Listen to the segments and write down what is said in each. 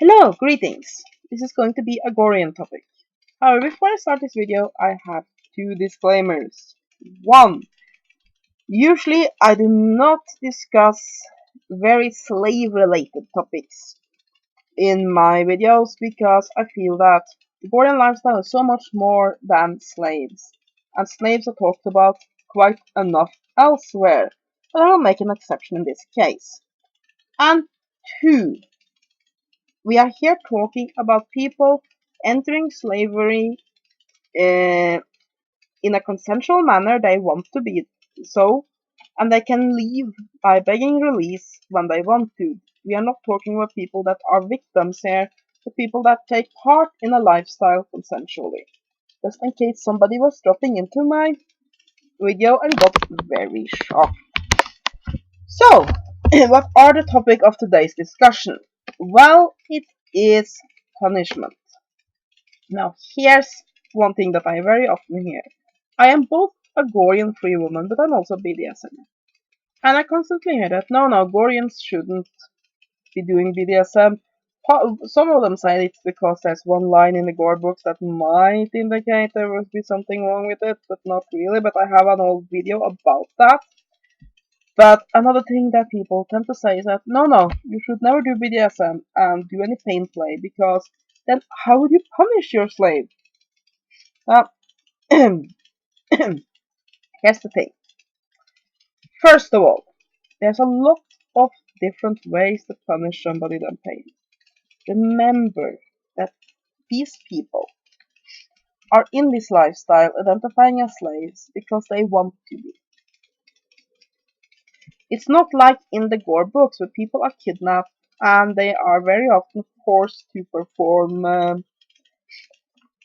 Hello, greetings. This is going to be a Gorean topic. However, before I start this video, I have two disclaimers. One, usually I do not discuss very slave-related topics in my videos because I feel that the Gorean lifestyle is so much more than slaves, and slaves are talked about quite enough elsewhere, but I will make an exception in this case. And two, we are here talking about people entering slavery uh, in a consensual manner. They want to be so, and they can leave by begging release when they want to. We are not talking about people that are victims here, the people that take part in a lifestyle consensually. Just in case somebody was dropping into my video and got very shocked. So, what are the topic of today's discussion? Well, it is punishment. Now, here's one thing that I very often hear. I am both a Gorean free woman, but I'm also BDSM. And I constantly hear that, no, Goreans shouldn't be doing BDSM. Some of them say it's because there's one line in the Gore books that might indicate there would be something wrong with it, but not really. But I have an old video about that. But another thing that people tend to say is that, no, you should never do BDSM and do any pain play, because then how would you punish your slave? Now, here's the thing. First of all, there's a lot of different ways to punish somebody than pain. Remember that these people are in this lifestyle identifying as slaves because they want to be. It's not like in the Gore books where people are kidnapped and they are very often forced to perform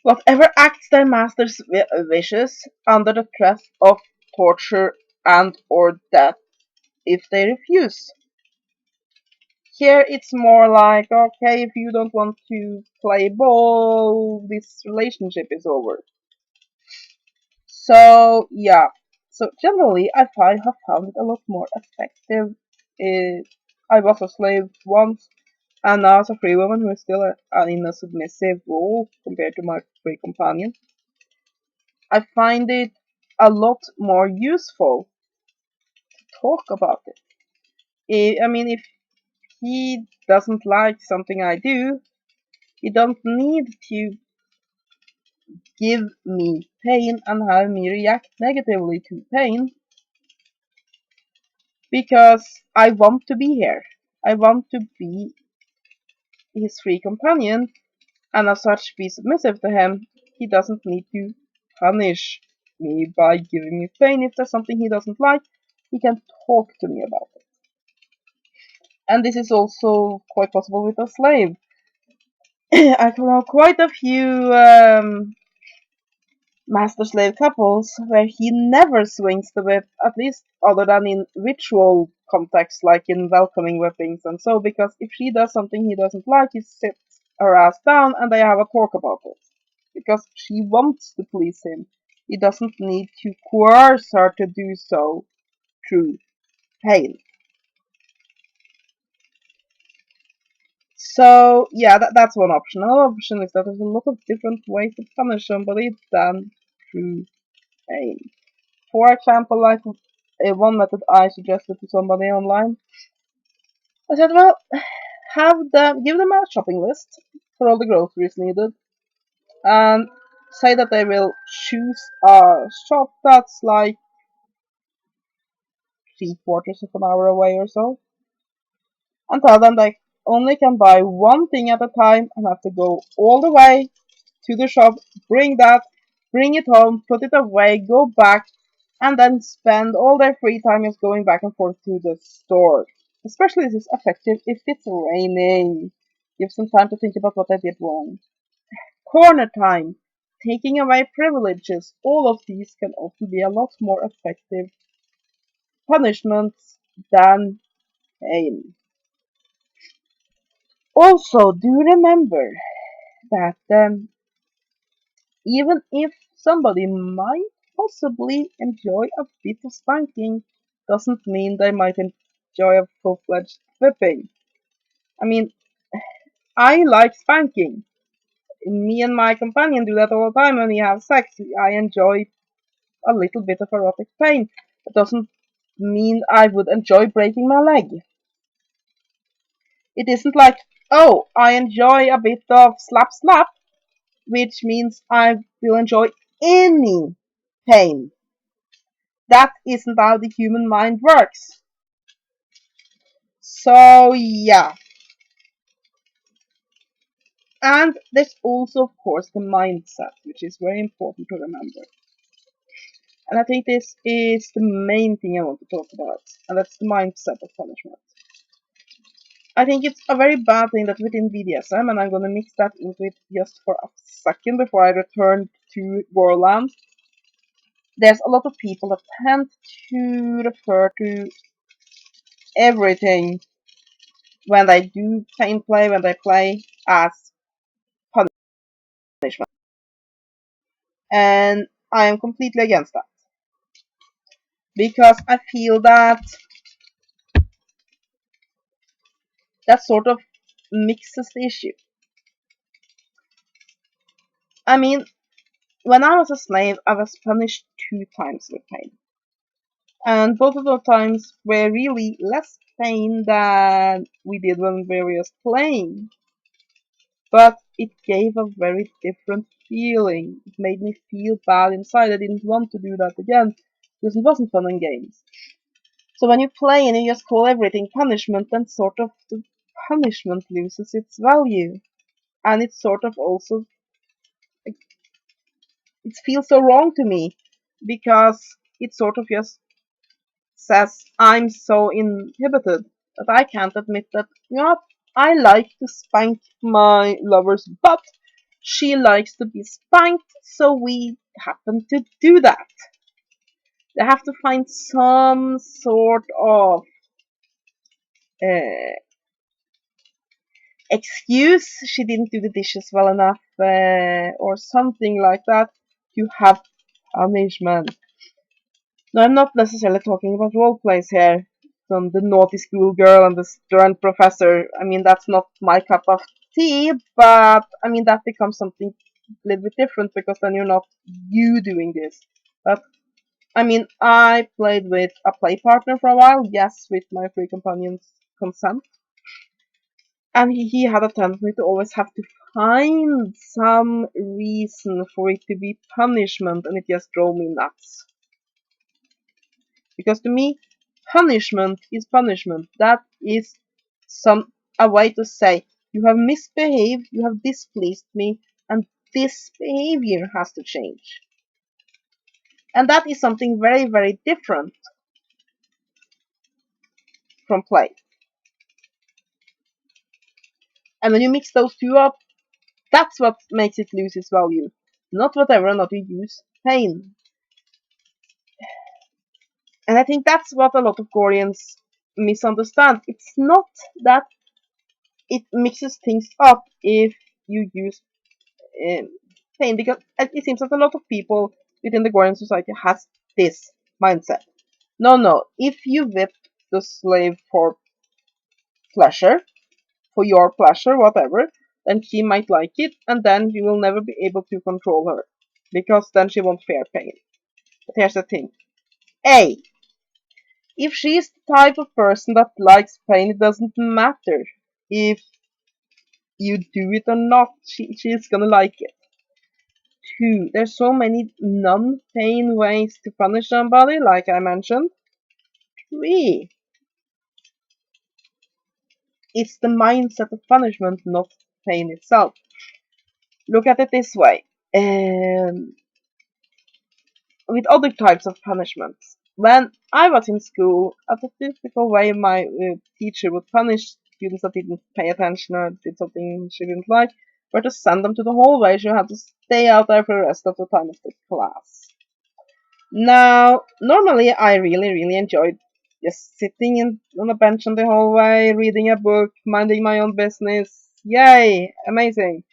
whatever acts their masters wishes under the threat of torture and or death if they refuse. Here it's more like, okay, if you don't want to play ball, this relationship is over. So yeah, so generally have found it a lot more effective. I was a slave once, and now as a free woman who is still in a submissive role compared to my free companion, I find it a lot more useful to talk about it. I mean, if he doesn't like something I do, he don't need to give me pain and have me react negatively to pain, because I want to be here. I want to be his free companion and as such be submissive to him. He doesn't need to punish me by giving me pain. If there's something he doesn't like, he can talk to me about it. And this is also quite possible with a slave. I know quite a few master slave couples where he never swings the whip, at least other than in ritual contexts like in welcoming whippings and so, because if she does something he doesn't like, he sits her ass down and they have a talk about it. Because she wants to please him. He doesn't need to coerce her to do so through pain. So yeah, that's one option. Another option is that there's a lot of different ways to punish somebody than through pain. For example, like one method I suggested to somebody online, I said, well, give them a shopping list for all the groceries needed, and say that they will choose a shop that's like 3/4 of an hour away or so, and tell them they only can buy one thing at a time and have to go all the way to the shop, bring it home, put it away, go back, and then spend all their free time is going back and forth to the store. Especially this is effective if it's raining. Give some time to think about what I did wrong. Corner time. Taking away privileges. All of these can often be a lot more effective punishments than pain. Also, do remember that even if somebody might possibly enjoy a bit of spanking, doesn't mean they might enjoy a full-fledged whipping. I mean, I like spanking. Me and my companion do that all the time when we have sex. I enjoy a little bit of erotic pain. It doesn't mean I would enjoy breaking my leg. It isn't like, oh, I enjoy a bit of slap slap, which means I will enjoy any pain. That isn't how the human mind works. So, yeah. And there's also, of course, the mindset, which is very important to remember. And I think this is the main thing I want to talk about, and that's the mindset of punishment. I think it's a very bad thing that within BDSM, and I'm going to mix that into it just for a second before I return to Gorean. There's a lot of people that tend to refer to everything when they do pain play, when they play, as punishment. And I am completely against that. Because I feel that that sort of mixes the issue. I mean, when I was a slave, I was punished 2 times with pain. And both of those times were really less pain than we did when we were just playing. But it gave a very different feeling. It made me feel bad inside. I didn't want to do that again because it wasn't fun and games. So when you play and you just call everything punishment, then sort of the punishment loses its value. And it's sort of also, it feels so wrong to me because it sort of just says I'm so inhibited that I can't admit that, you know what, I like to spank my lover's butt. She likes to be spanked, so we happen to do that. They have to find some sort of uh, excuse. She didn't do the dishes well enough, or something like that, to have punishment. No, I'm not necessarily talking about role plays here. From the naughty schoolgirl and the stern professor. I mean, that's not my cup of tea, but I mean, that becomes something a little bit different because then you're not you doing this. But I mean, I played with a play partner for a while, yes, with my free companion's consent. And he had a tendency to always have to find some reason for it to be punishment, and it just drove me nuts. Because to me, punishment is punishment. That is some a way to say you have misbehaved, you have displeased me, and this behavior has to change. And that is something very, very different from play. And when you mix those two up, that's what makes it lose its value. Not whatever or not you use pain. And I think that's what a lot of Goreans misunderstand. It's not that it mixes things up if you use um, pain, because it seems that a lot of people within the Gorean society has this mindset. No, no, if you whip the slave for pleasure, for your pleasure, whatever, then she might like it, and then you will never be able to control her, because then she won't fear pain. But here's the thing. A, if she's the type of person that likes pain, it doesn't matter if you do it or not, she's gonna like it. Two, there's so many non-pain ways to punish somebody, like I mentioned. Three, it's the mindset of punishment, not pain itself. Look at it this way. With other types of punishments. When I was in school, a typical way my teacher would punish students that didn't pay attention or did something she didn't like, were to send them to the hallway. She had to stay out there for the rest of the time of the class. Now, normally I really, really enjoyed just sitting on a bench in the hallway, reading a book, minding my own business. Yay! Amazing.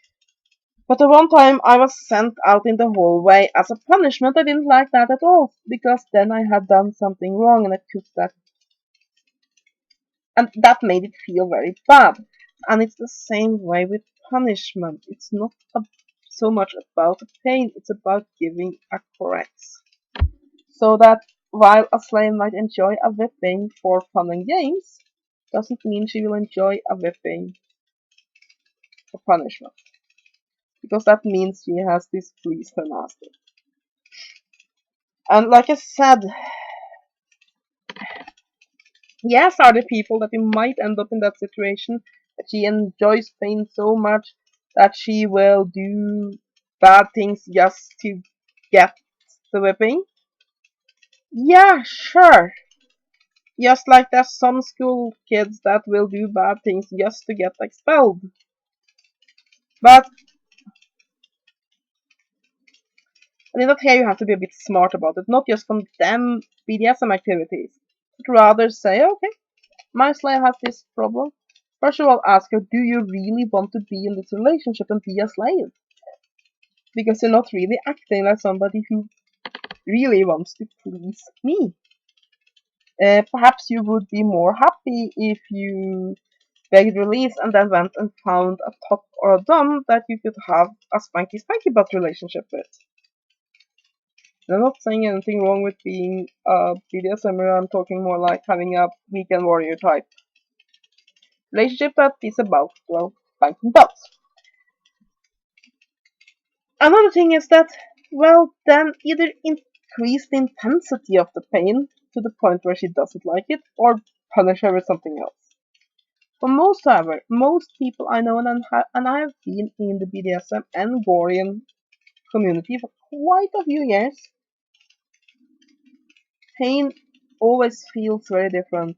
But the one time I was sent out in the hallway as a punishment, I didn't like that at all, because then I had done something wrong and I took that, and that made it feel very bad. And it's the same way with punishment. It's not so much about the pain, it's about giving a correct. So that while a slave might enjoy a whipping for fun and games, doesn't mean she will enjoy a whipping for punishment. Because that means she has displeased her master. And like I said, yes, are the people that you might end up in that situation that she enjoys pain so much that she will do bad things just to get the whipping? Yeah, sure. Just like there's some school kids that will do bad things just to get expelled. But I think that here you have to be a bit smart about it, not just condemn BDSM activities, but rather say, okay, my slave has this problem. First of all, ask her, do you really want to be in this relationship and be a slave? Because you're not really acting like somebody who really wants to please me. Perhaps you would be more happy if you begged release and then went and found a top or a dom that you could have a spanky spanky butt relationship with. I'm not saying anything wrong with being a BDSMer, I'm talking more like having a weekend warrior type relationship that is about, well, spanking butts. Another thing is that, well, then either increase the intensity of the pain to the point where she doesn't like it, or punish her with something else. For most, however, most people I know, and I have been in the BDSM and Gorean community for quite a few years, pain always feels very different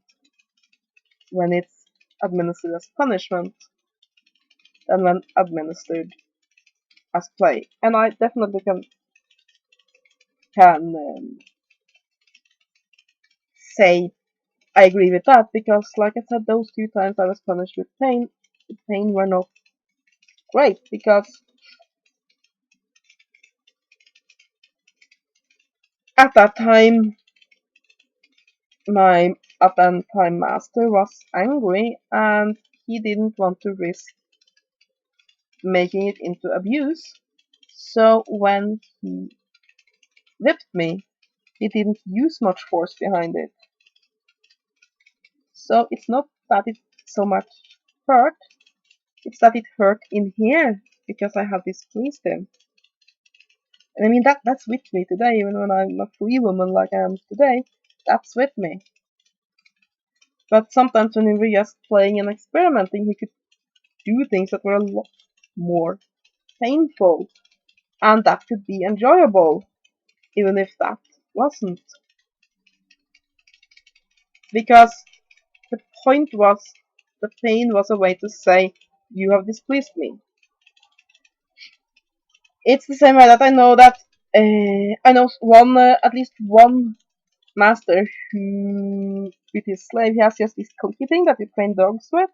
when it's administered as punishment than when administered as play. And I definitely can say I agree with that because, like I said, those 2 times I was punished with pain, the pain were not great because at that time my at that time master was angry and he didn't want to risk making it into abuse. So when he whipped me, he didn't use much force behind it. So it's not that it so much hurt, it's that it hurt in here because I have displeased him. And I mean that's with me today, even when I'm a free woman like I am today, that's with me. But sometimes when we were just playing and experimenting, he could do things that were a lot more painful, and that could be enjoyable, even if that wasn't. Because the point was, the pain was a way to say, you have displeased me. It's the same way that I know at least one master who, with his slave, he has just this clicky thing that you train dogs with.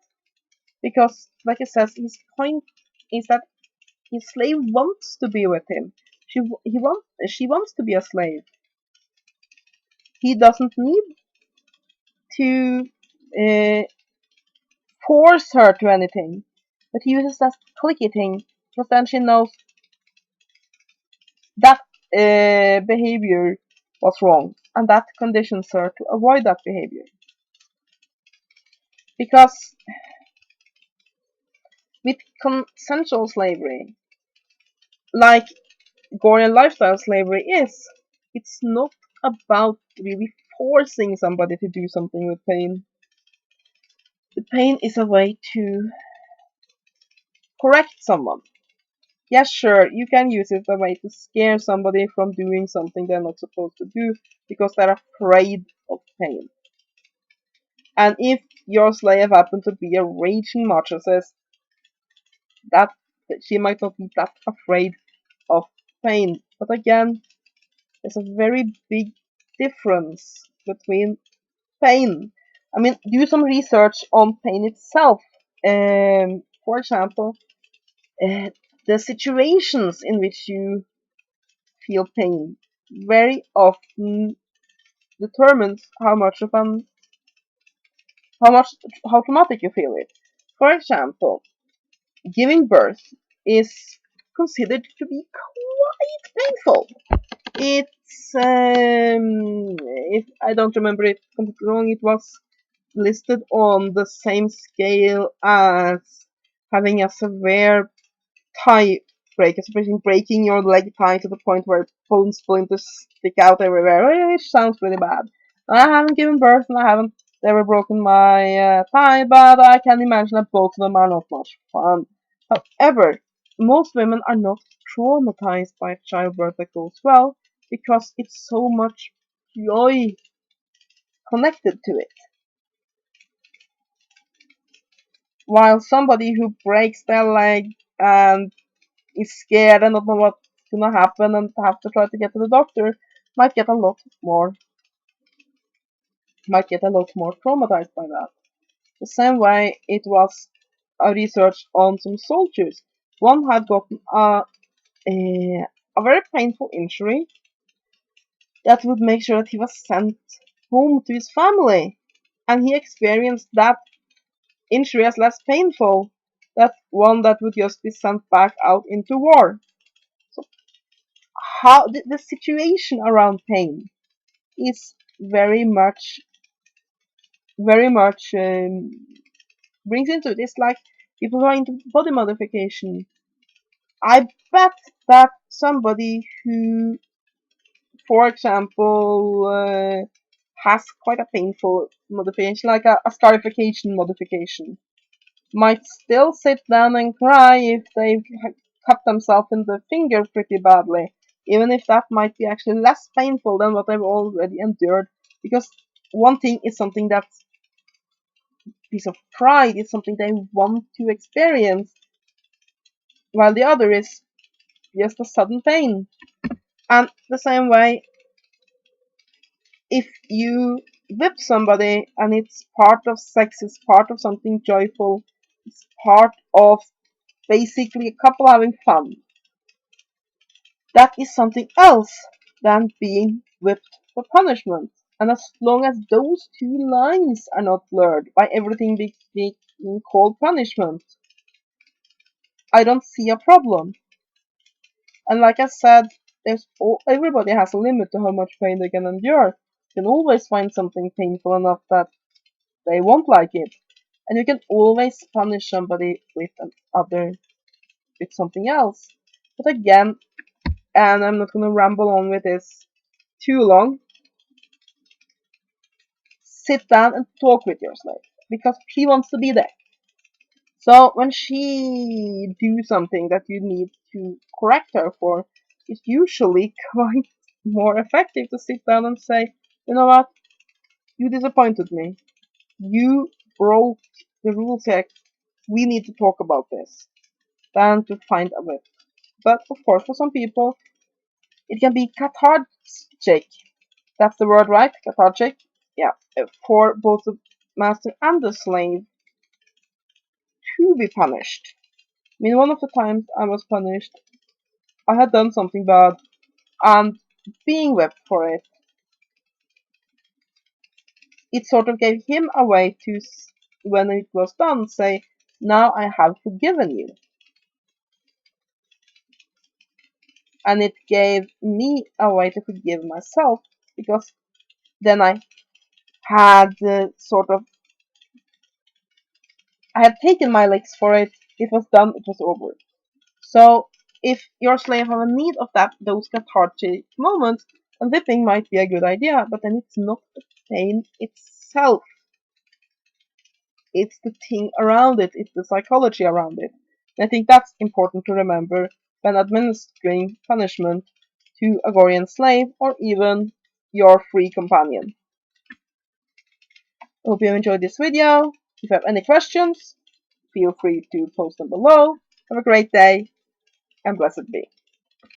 Because, like it says, his point is that his slave wants to be with him. She wants to be a slave. He doesn't need to uh, force her to anything, but he uses that clicky thing because then she knows that behavior was wrong, and that conditions her to avoid that behavior. Because with consensual slavery, like Gorean lifestyle slavery is, it's not about really forcing somebody to do something with pain. The pain is a way to correct someone. Yes, sure, you can use it as a way to scare somebody from doing something they're not supposed to do because they're afraid of pain. And if your slave happens to be a raging masochist, that she might not be that afraid of pain. But again, there's a very big difference between pain. I mean, do some research on pain itself. For example, uh, the situations in which you feel pain very often determines how much how traumatic you feel it. For example, giving birth is considered to be quite painful. It's if I don't remember it completely wrong, it was listed on the same scale as having a severe tie break, especially breaking your leg tie to the point where bone splinters stick out everywhere, which sounds really bad. I haven't given birth and I haven't ever broken my tie, but I can imagine that both of them are not much fun. However, most women are not traumatized by childbirth that goes well because it's so much joy connected to it. While somebody who breaks their leg and is scared and don't know what's gonna happen and have to try to get to the doctor might get a lot more traumatized by that. The same way it was a research on some soldiers. One had gotten a very painful injury that would make sure that he was sent home to his family. And he experienced that injury as less painful than one that would just be sent back out into war. So how the situation around pain is very much brings into this like people who are into body modification. I bet that somebody who, for example, has quite a painful modification, like a scarification modification, might still sit down and cry if they've cut themselves in the finger pretty badly, even if that might be actually less painful than what they've already endured. Because one thing is something that's piece of pride, it's something they want to experience, while the other is just a sudden pain. And the same way, if you whip somebody and it's part of sex, it's part of something joyful, it's part of basically a couple having fun, that is something else than being whipped for punishment. And as long as those two lines are not blurred by everything being called punishment, I don't see a problem. And like I said, everybody has a limit to how much pain they can endure. You can always find something painful enough that they won't like it. And you can always punish somebody with something else. But again, and I'm not gonna ramble on with this too long, sit down and talk with your slave. Because she wants to be there. So when she do something that you need to correct her for, it's usually quite more effective to sit down and say, you know what, you disappointed me. You broke the rules here. We need to talk about this. Than to find a way. But of course, for some people, it can be cathartic. That's the word, right? Cathartic. Yeah, for both the master and the slave to be punished. I mean, one of the times I was punished, I had done something bad, and being whipped for it, it sort of gave him a way to, when it was done, say, now I have forgiven you. And it gave me a way to forgive myself, because then had I had taken my licks for it, it was done, it was over. So if your slave have a need of those cathartic moments, then whipping might be a good idea, but then it's not the pain itself. It's the thing around it, it's the psychology around it. And I think that's important to remember when administering punishment to a Gorean slave or even your free companion. I hope you enjoyed this video. If you have any questions, feel free to post them below. Have a great day and blessed be.